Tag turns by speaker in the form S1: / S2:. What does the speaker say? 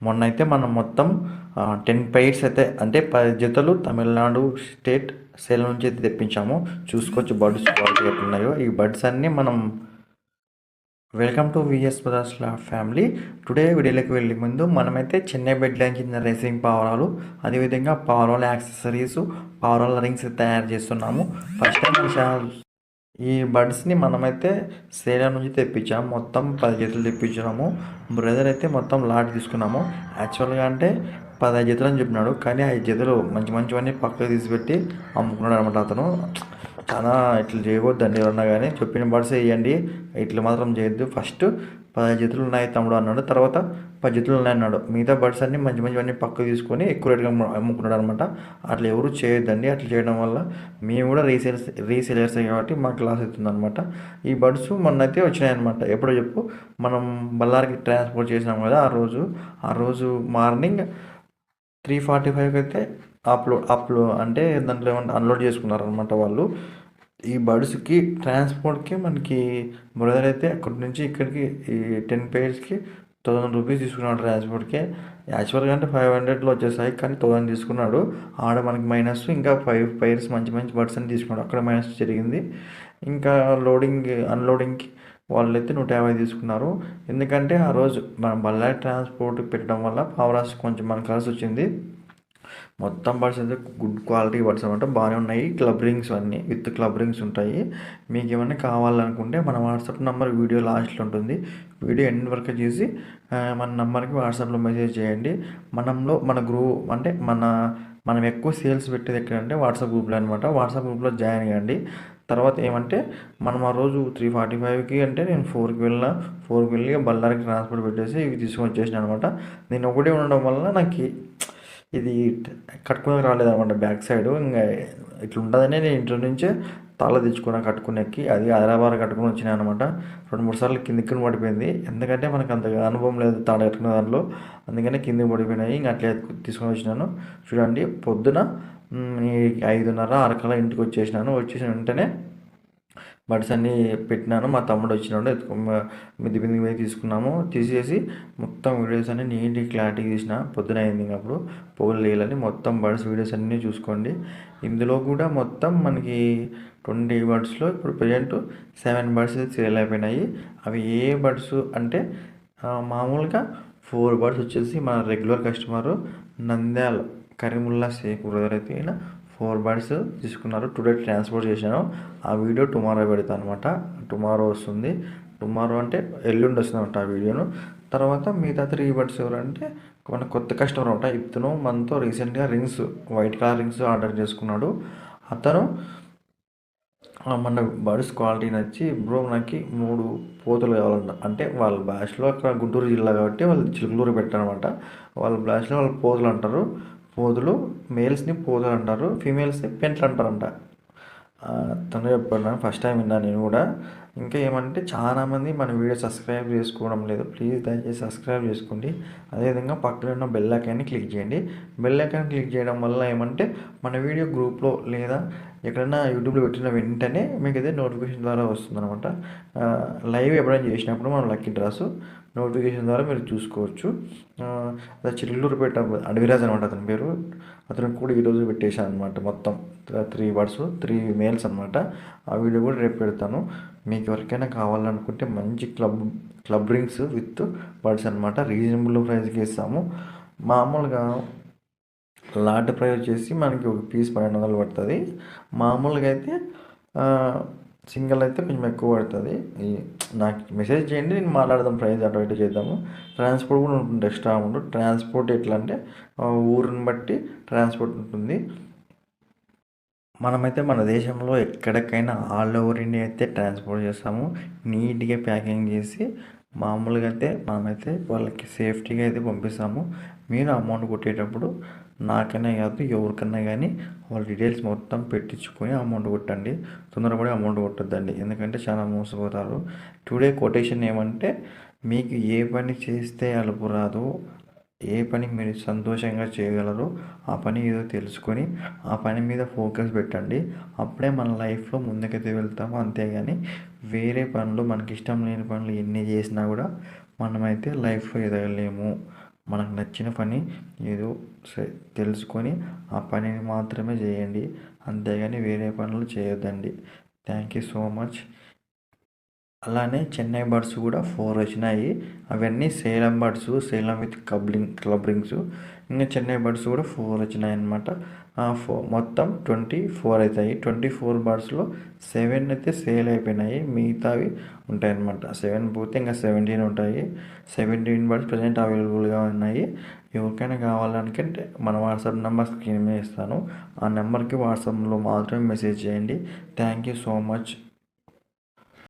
S1: మొన్నైతే మనం మొత్తం 10 పైర్స్ అయితే అంటే 10 జతలు తమిళనాడు స్టేట్ సేల్ నుంచి అయితే తెప్పించాము. చూసుకోవచ్చు బర్డ్స్ క్వాలిటీ ఎట్లున్నాయో. ఈ బర్డ్స్ అన్నీ మనం welcome to VS brothers family. Today వీడియోలోకి వెళ్ళే ముందు మనమైతే చెన్నై బెడ్ లైన్ కింద రేసింగ్ పావురాలు, అదేవిధంగా పావురాల యాక్సెసరీస్, పావురాల రింగ్స్ తయారు చేస్తున్నాము. ఫస్ట్ టైం మన ఛానల్ ఈ బర్డ్స్ని మనమైతే సేలం నుంచి తెప్పించాము. మొత్తం 10 జతలు తెప్పించినాము. బ్రదర్ అయితే మొత్తం లాట్ తీసుకున్నాము. యాక్చువల్గా అంటే 15 జతలు అని చెప్పినాడు, కానీ 5 జతలు మంచి మంచివన్నీ పక్కకు తీసిపెట్టి అమ్ముకున్నాడు అనమాట అతను. చాలా ఇట్లా చేయకూడదండి, ఎవరన్నా కానీ చెప్పిన బర్డ్స్ వేయండి, ఇట్లా మాత్రం చేయొద్దు. ఫస్ట్ 10 జతలు ఉన్నాయి తమ్ముడు అన్నాడు, తర్వాత 10 జతలు ఉన్నాయి అన్నాడు. మిగతా బర్డ్స్ అన్నీ మంచి మంచివన్నీ పక్కకు తీసుకొని ఎక్కువ రేటుగా అమ్ముకున్నాడు అనమాట. అట్లా ఎవరు చేయొద్దండి. అట్లా చేయడం వల్ల మేము కూడా రీసేలర్స్ కాబట్టి మాకు లాస్ అవుతుంది అనమాట. ఈ బర్డ్స్ మొన్నైతే వచ్చినాయన్నమాట. ఎప్పుడో చెప్పు, మనం బళ్ళారికి ట్రాన్స్పోర్ట్ చేసినాం కదా, ఆ రోజు మార్నింగ్ 3:45కి అయితే అప్లోడ్ అంటే దాంట్లో ఏమన్నా అన్లోడ్ చేసుకున్నారనమాట వాళ్ళు. ఈ బర్డ్స్కి ట్రాన్స్పోర్ట్కి మనకి బ్రదర్ అయితే అక్కడి నుంచి ఇక్కడికి ఈ 10 పైర్స్కి 1000 రూపీస్ తీసుకున్నాడు ట్రాన్స్పోర్ట్కి. యాక్చువల్గా అంటే 500లో వచ్చేసాయి, కానీ 1000 తీసుకున్నాడు. ఆడ మనకి మైనస్ ఇంకా 5 పైర్స్ మంచి మంచి బర్డ్స్ అని తీసుకున్నాడు, అక్కడ మైనస్ జరిగింది. ఇంకా అన్లోడింగ్కి వాళ్ళైతే 150 తీసుకున్నారు. ఎందుకంటే ఆ రోజు మనం బళ్ళారి ట్రాన్స్పోర్ట్ పెట్టడం వల్ల పావురాస్ కొంచెం మనకు కలిసి వచ్చింది. మొత్తం బర్డ్స్ అయితే గుడ్ క్వాలిటీ బర్డ్స్ అనమాట, బాగానే ఉన్నాయి. క్లబ్ రింగ్స్ అన్నీ విత్ క్లబ్ రింగ్స్ ఉంటాయి. మీకు ఏమైనా కావాలనుకుంటే మన వాట్సాప్ నెంబర్ వీడియో లాస్ట్లో ఉంటుంది. వీడియో ఎండ్ వరకు చేసి మన నెంబర్కి వాట్సాప్లో మెసేజ్ చేయండి. మన గ్రూప్ అంటే మనం ఎక్కువ సేల్స్ పెట్టేది ఎక్కడంటే వాట్సాప్ గ్రూప్లో అనమాట. వాట్సాప్ గ్రూప్లో జాయిన్ అయ్యండి. తర్వాత ఏమంటే మనం ఆ రోజు 3:45కి అంటే నేను 4కి వెళ్ళి బళ్ళారికి ట్రాన్స్పోర్ట్ పెట్టేసి ఇవి తీసుకొని వచ్చేసాను అనమాట. నేను ఒకటే ఉండడం వల్ల నాకు ఇది కట్టుకునే రాలేదన్నమాట బ్యాక్ సైడ్. ఇంకా ఇట్లా ఉంటుందని నేను ఇంట్లో నుంచే తాళ తెచ్చుకున్నా కట్టుకునేకి. అది హైదరాబాద్ కట్టుకుని వచ్చినాయి అనమాట. 2-3 సార్లు కిందికి పడిపోయింది, ఎందుకంటే మనకు అంత అనుభవం లేదు తాళ కట్టుకునే దాంట్లో. అందుకనే కిందికి పడిపోయినాయి. ఇంకా అట్లే తీసుకొని వచ్చినాను. చూడండి, పొద్దున 5:30-6 కల్లా ఇంటికి వచ్చేసిన వెంటనే బడ్స్ అన్నీ పెట్టినాను. మా తమ్ముడు వచ్చినాడు, మిద్ది బిందికి పోయి తీసుకున్నాము. తీసేసి మొత్తం వీడియోస్ అన్నీ నీట్గా క్లారిటీ తీసిన. పొద్దున అయింది అప్పుడు పొగలు లేయాలని. మొత్తం బర్డ్స్ వీడియోస్ అన్నీ చూసుకోండి. ఇందులో కూడా మొత్తం మనకి 20 బర్డ్స్లో ఇప్పుడు ప్రజెంట్ 7 బర్డ్స్ సేల్ అయిపోయినాయి. అవి ఏ బర్డ్స్ అంటే మామూలుగా 4 బర్డ్స్ వచ్చేసి మన regular customer Nandyal Karimulla Shaik brother అయితే 4 బర్డ్స్ తీసుకున్నారు. టుడే ట్రాన్స్పోర్ట్ చేశాను. ఆ వీడియో టుమారో పెడతాను అనమాట. టుమారో వస్తుంది. టుమారో అంటే ఎల్లుండి వస్తుంది అనమాట ఆ వీడియోను. తర్వాత మిగతా 3 బర్డ్స్ ఎవరంటే మన కొత్త కస్టమర్ అనమాట. ఇతను మనతో రీసెంట్గా వైట్ కలర్ రింగ్స్ ఆర్డర్ చేసుకున్నాడు. అతను మన బర్డ్స్ క్వాలిటీ నచ్చి, బ్రో నాకు 3 పోతులు కావాలంట. అంటే వాళ్ళ భాషలో అక్కడ గుంటూరు జిల్లా కాబట్టి వాళ్ళు చిలుకలూరు పెట్టారనమాట. వాళ్ళ భాషలో వాళ్ళు పోతులు అంటారు. మేల్స్ని పోతులు అంటారు, ఫీమేల్స్ని పెంట్లు అంటారంట. తను చెప్పాను, ఫస్ట్ టైం విన్నాను నేను కూడా. ఇంకా ఏమంటే చాలామంది మన వీడియో సబ్స్క్రైబ్ చేసుకోవడం లేదు. ప్లీజ్ దయచేసి సబ్స్క్రైబ్ చేసుకోండి. అదేవిధంగా పక్కన ఉన్న బెల్ ఐకాన్ని క్లిక్ చేయండి. బెల్ ఐకాన్ క్లిక్ చేయడం వల్ల ఏమంటే మన వీడియో గ్రూప్లో లేదా ఎక్కడైనా యూట్యూబ్లో పెట్టిన వెంటనే మీకు అయితే నోటిఫికేషన్ ద్వారా వస్తుందన్నమాట. లైవ్ ఎప్పుడైనా చేసినప్పుడు మనం లక్కీ డ్రాస్ నోటిఫికేషన్ ద్వారా మీరు చూసుకోవచ్చు. చిల్లూరుపేట అడవిరాజ్ అనమాట అతని పేరు. అతను కూడా ఈరోజు పెట్టేశాను అనమాట. మొత్తం 3 బర్డ్స్ 3 మేల్స్ అనమాట. ఆ వీడియో కూడా రేపు పెడతాను. మీకు ఎవరికైనా కావాలనుకుంటే మంచి క్లబ్ రింగ్స్ విత్ బర్డ్స్ అనమాట. రీజనబుల్ ప్రైస్కి ఇస్తాము. మామూలుగా లాట్ ప్రైస్ వచ్చేసి మనకి ఒక పీస్ 1200 పడుతుంది. మామూలుగా అయితే సింగిల్ అయితే కొంచెం ఎక్కువ పడుతుంది. నాకు మెసేజ్ చేయండి, నేను మాట్లాడదాం, ప్రైస్ అటు ఇటు చేద్దాము. ట్రాన్స్పోర్ట్ కూడా ఉంటుంది, ఎక్స్ట్రా అమౌంట్. ట్రాన్స్పోర్ట్ ఎట్లా అంటే ఊరిని బట్టి ట్రాన్స్పోర్ట్ ఉంటుంది. మనమైతే మన దేశంలో ఎక్కడికైనా ఆల్ ఓవర్ ఇండియా అయితే ట్రాన్స్పోర్ట్ చేస్తాము. నీట్గా ప్యాకింగ్ చేసి మామూలుగా అయితే మనమైతే వాళ్ళకి సేఫ్టీగా అయితే పంపిస్తాము. మీరు అమౌంట్ కొట్టేటప్పుడు నాకైనా కాదు ఎవరికన్నా కానీ వాళ్ళ డీటెయిల్స్ మొత్తం పెట్టించుకొని అమౌంట్ కొట్టండి. తొందరపడి అమౌంట్ కొట్టద్దండి, ఎందుకంటే చాలా మోసపోతారు. టుడే కొటేషన్ ఏమంటే, మీకు ఏ పని చేస్తే అలుపు రాదు, ఏ పని మీరు సంతోషంగా చేయగలరో ఆ పని ఏదో తెలుసుకొని ఆ పని మీద ఫోకస్ పెట్టండి. అప్పుడే మన లైఫ్లో ముందుకైతే వెళ్తాము. అంతేగాని వేరే పనులు, మనకి ఇష్టం లేని పనులు ఎన్ని చేసినా కూడా మనమైతే లైఫ్లో ఎదగలేము. మనకు నచ్చిన పని ఏదో తెలుసుకొని ఆ పనిని మాత్రమే చేయండి, అంతేగాని వేరే పనులు చేయొద్దండి. Thank you so much. అలానే చెన్నై బర్డ్స్ కూడా 4 వచ్చినాయి. అవన్నీ Salem birds, Salem with club rings. ఇంకా చెన్నై బర్డ్స్ కూడా 4 వచ్చినాయి అనమాట. మొత్తం 24 అవుతాయి. 24 బర్డ్స్లో 7 అయితే సేల్ అయిపోయినాయి, మిగతావి ఉంటాయన్నమాట. 7 పోతే ఇంకా 17 ఉంటాయి. 17 బర్డ్స్ ప్రజెంట్ అవైలబుల్గా ఉన్నాయి. ఎవరికైనా కావాలనుకుంటే మన వాట్సాప్ నెంబర్ స్క్రీన్ మీద ఇస్తాను, ఆ నెంబర్కి వాట్సాప్లో మాత్రమే మెసేజ్ చేయండి. Thank you so much.